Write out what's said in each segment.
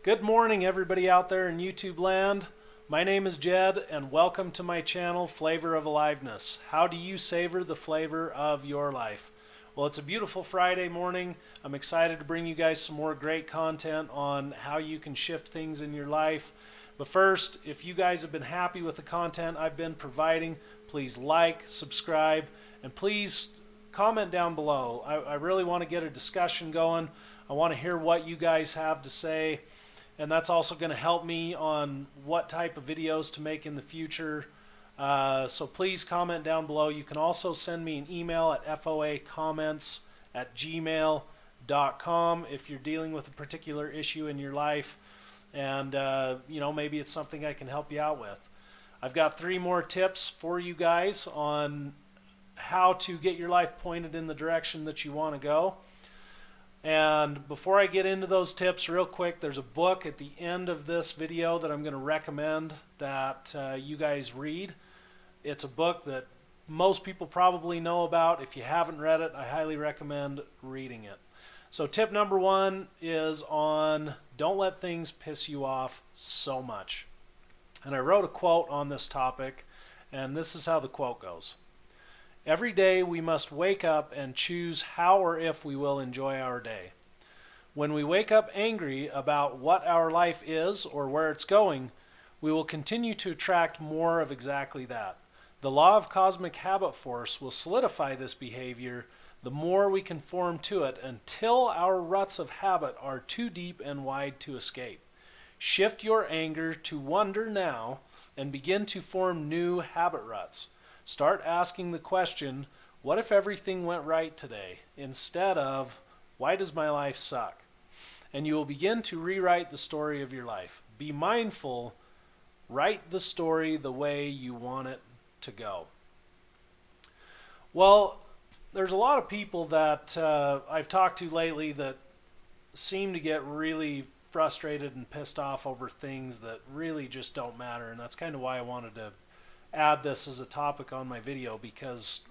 Good morning, everybody out there in YouTube land. My name is Jed, and welcome to my channel, Flavor of Aliveness. How do you savor the flavor of your life? Well, it's a beautiful Friday morning. I'm excited to bring you guys some more great content on how you can shift things in your life. But first, if you guys have been happy with the content I've been providing, please like, subscribe, and please comment down below. I really want to get a discussion going. I want to hear what you guys have to say. And that's also going to help me on what type of videos to make in the future. So please comment down below. You can also send me an email at foacomments@gmail.com if you're dealing with a particular issue in your life. And, maybe it's something I can help you out with. I've got 3 more tips for you guys on how to get your life pointed in the direction that you want to go. And before I get into those tips, real quick, there's a book at the end of this video that I'm going to recommend that you guys read. It's a book that most people probably know about. If you haven't read it, I highly recommend reading it. So tip number 1 is on don't let things piss you off so much. And I wrote a quote on this topic, and this is how the quote goes. Every day we must wake up and choose how or if we will enjoy our day. When we wake up angry about what our life is or where it's going, we will continue to attract more of exactly that. The law of cosmic habit force will solidify this behavior the more we conform to it until our ruts of habit are too deep and wide to escape. Shift your anger to wonder now and begin to form new habit ruts. Start asking the question, what if everything went right today? Instead of, why does my life suck? And you will begin to rewrite the story of your life. Be mindful, write the story the way you want it to go. Well, there's a lot of people that I've talked to lately that seem to get really frustrated and pissed off over things that really just don't matter, and that's kind of why I wanted to add this as a topic on my video, because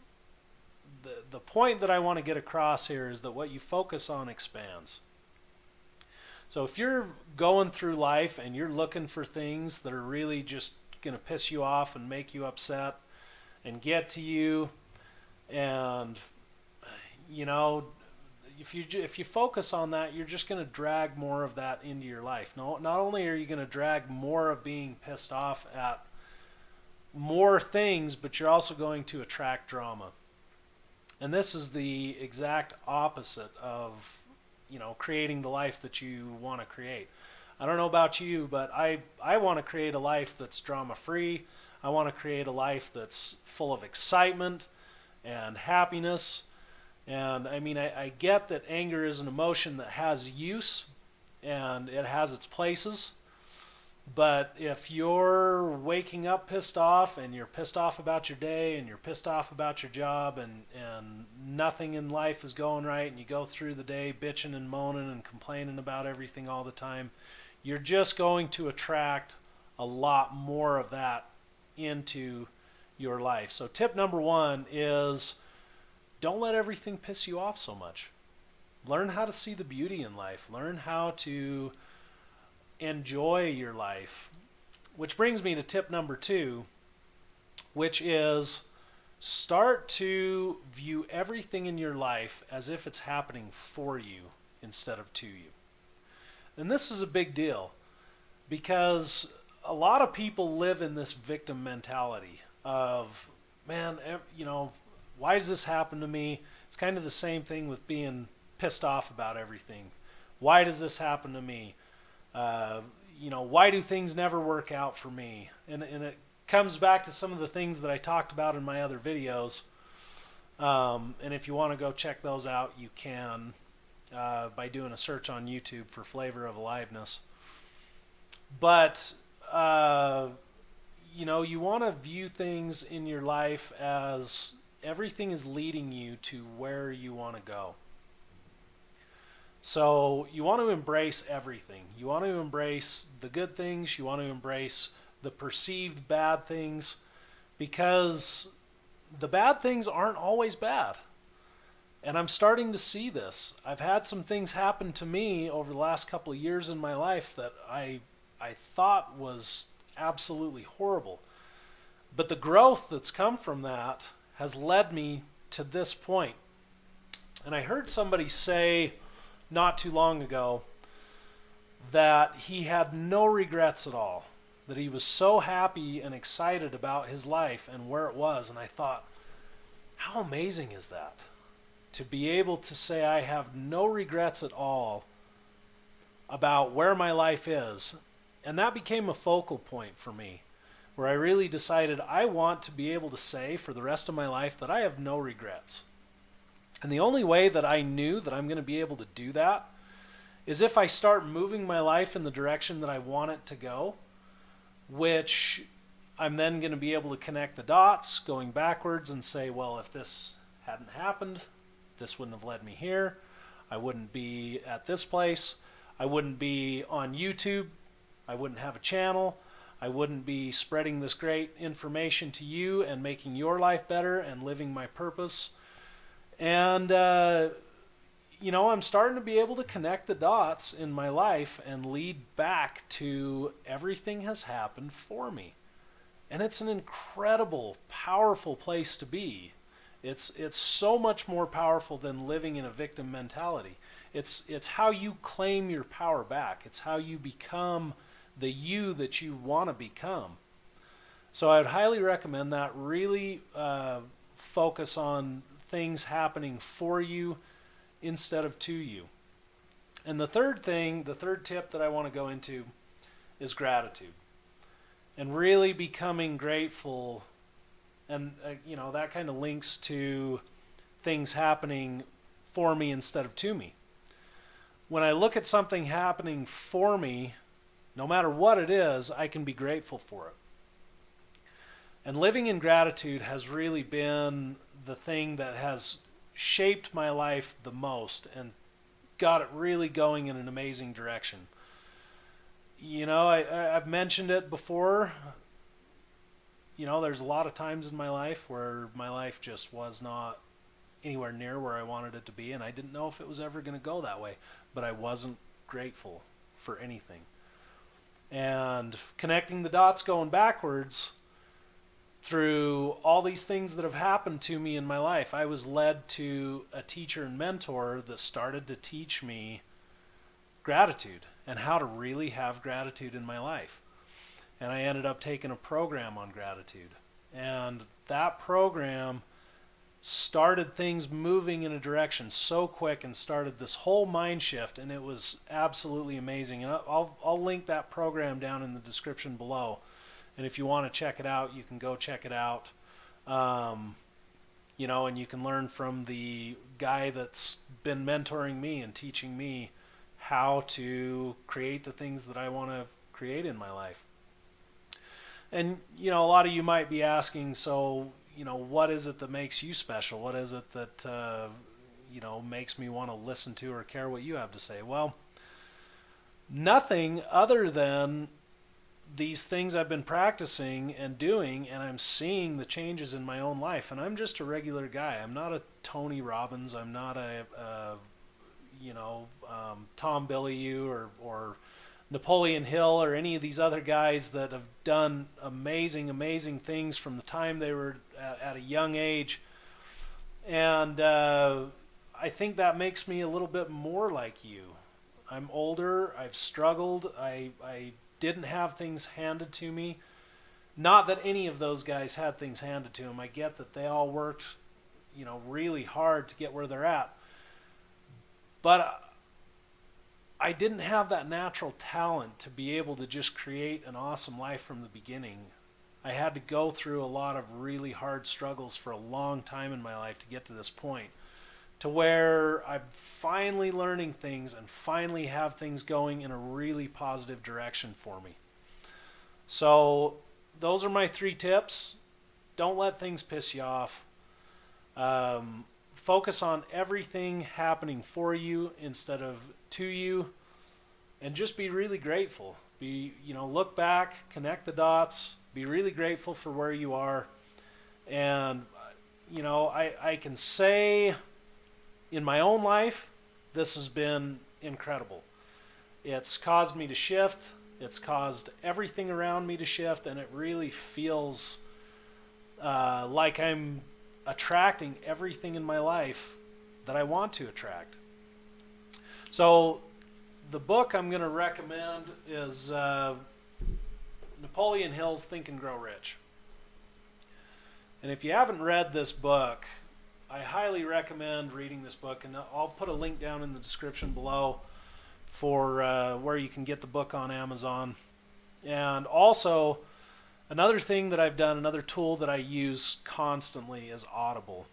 the point that I want to get across here is that what you focus on expands. So if you're going through life and you're looking for things that are really just going to piss you off and make you upset and get to you, and if you focus on that, you're just going to drag more of that into your life. Not only are you going to drag more of being pissed off at more things, but you're also going to attract drama. And this is the exact opposite of, creating the life that you want to create. I don't know about you, but I want to create a life that's drama-free. I want to create a life that's full of excitement and happiness. And I get that anger is an emotion that has use and it has its places. But if you're waking up pissed off and you're pissed off about your day and you're pissed off about your job and nothing in life is going right, and you go through the day bitching and moaning and complaining about everything all the time, you're just going to attract a lot more of that into your life. So tip number 1 is don't let everything piss you off so much. Learn how to see the beauty in life. Learn how to enjoy your life. Which brings me to tip number 2, which is start to view everything in your life as if it's happening for you instead of to you. And this is a big deal because a lot of people live in this victim mentality of, man, why does this happen to me? It's kind of the same thing with being pissed off about everything. Why does this happen to me? Why do things never work out for me? And it comes back to some of the things that I talked about in my other videos. And if you want to go check those out, you can by doing a search on YouTube for Flavor of Aliveness. But, you want to view things in your life as everything is leading you to where you want to go. So you want to embrace everything. You want to embrace the good things. You want to embrace the perceived bad things, because the bad things aren't always bad. And I'm starting to see this. I've had some things happen to me over the last couple of years in my life that I thought was absolutely horrible. But the growth that's come from that has led me to this point. And I heard somebody say not too long ago that he had no regrets at all, that he was so happy and excited about his life and where it was. And I thought, how amazing is that? To be able to say I have no regrets at all about where my life is. And that became a focal point for me, where I really decided I want to be able to say for the rest of my life that I have no regrets. And the only way that I knew that I'm going to be able to do that is if I start moving my life in the direction that I want it to go, which I'm then going to be able to connect the dots going backwards and say, well, if this hadn't happened, this wouldn't have led me here. I wouldn't be at this place. I wouldn't be on YouTube. I wouldn't have a channel. I wouldn't be spreading this great information to you and making your life better and living my purpose. And, I'm starting to be able to connect the dots in my life and lead back to everything has happened for me. And it's an incredible, powerful place to be. It's so much more powerful than living in a victim mentality. It's how you claim your power back. It's how you become the you that you want to become. So I would highly recommend that. Really focus on things happening for you instead of to you. And the third tip that I want to go into is gratitude. And really becoming grateful. And, that kind of links to things happening for me instead of to me. When I look at something happening for me, no matter what it is, I can be grateful for it. And living in gratitude has really been the thing that has shaped my life the most and got it really going in an amazing direction. I've mentioned it before. There's a lot of times in my life where my life just was not anywhere near where I wanted it to be, and I didn't know if it was ever going to go that way, but I wasn't grateful for anything. And connecting the dots going backwards through all these things that have happened to me in my life, I was led to a teacher and mentor that started to teach me gratitude and how to really have gratitude in my life. And I ended up taking a program on gratitude. And that program started things moving in a direction so quick and started this whole mind shift, and it was absolutely amazing. And I'll link that program down in the description below. And if you want to check it out, you can go check it out. And you can learn from the guy that's been mentoring me and teaching me how to create the things that I want to create in my life. And, a lot of you might be asking, so, what is it that makes you special? What is it that, makes me want to listen to or care what you have to say? Well, nothing other than these things I've been practicing and doing, and I'm seeing the changes in my own life. And I'm just a regular guy. I'm not a Tony Robbins. I'm not a Tom Bilyeu or Napoleon Hill or any of these other guys that have done amazing, amazing things from the time they were at a young age. And I think that makes me a little bit more like you. I'm older. I've struggled. I didn't have things handed to me. Not that any of those guys had things handed to them. I get that they all worked, really hard to get where they're at. But I didn't have that natural talent to be able to just create an awesome life from the beginning. I had to go through a lot of really hard struggles for a long time in my life to get to this point, to where I'm finally learning things and finally have things going in a really positive direction for me. So those are my 3 tips. Don't let things piss you off. Focus on everything happening for you instead of to you, and just be really grateful. Look back, connect the dots, be really grateful for where you are. And, I can say in my own life, this has been incredible. It's caused me to shift. It's caused everything around me to shift, and it really feels like I'm attracting everything in my life that I want to attract. So the book I'm going to recommend is Napolean Hills, Think and Grow Rich. And if you haven't read this book, I highly recommend reading this book, and I'll put a link down in the description below for where you can get the book on Amazon. And also, another thing that I've done, another tool that I use constantly is Audible.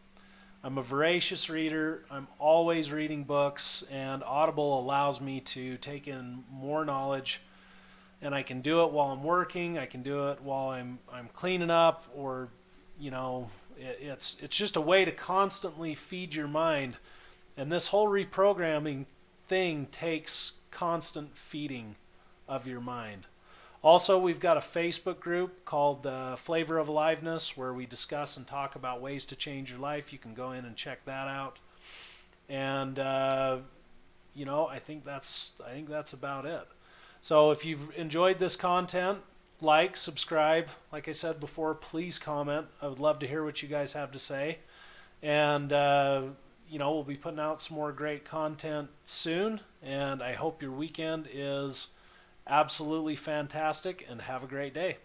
I'm a voracious reader. I'm always reading books, and Audible allows me to take in more knowledge, and I can do it while I'm working. I can do it while I'm cleaning up, or it's just a way to constantly feed your mind. And this whole reprogramming thing takes constant feeding of your mind. Also, we've got a Facebook group called Flavor of Aliveness, where we discuss and talk about ways to change your life. You can go in and check that out. And I think that's about it. So if you've enjoyed this content, like, subscribe. Like I said before, please comment. I would love to hear what you guys have to say. And we'll be putting out some more great content soon. And I hope your weekend is absolutely fantastic, and have a great day.